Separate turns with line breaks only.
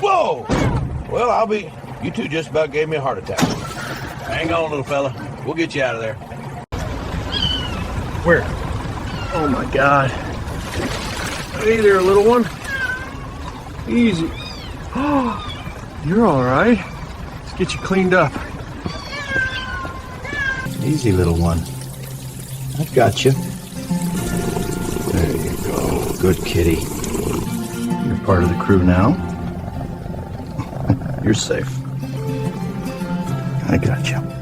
Whoa! Well, you two just about gave me a heart attack. Hang on, little fella. We'll get you out of there.
Where? Oh my God. Hey there, little one. Easy. Oh, you're all right. Let's get you cleaned up.
Easy, little one. I've got you. There you go. Good kitty. You're part of the crew now. You're safe. I got you.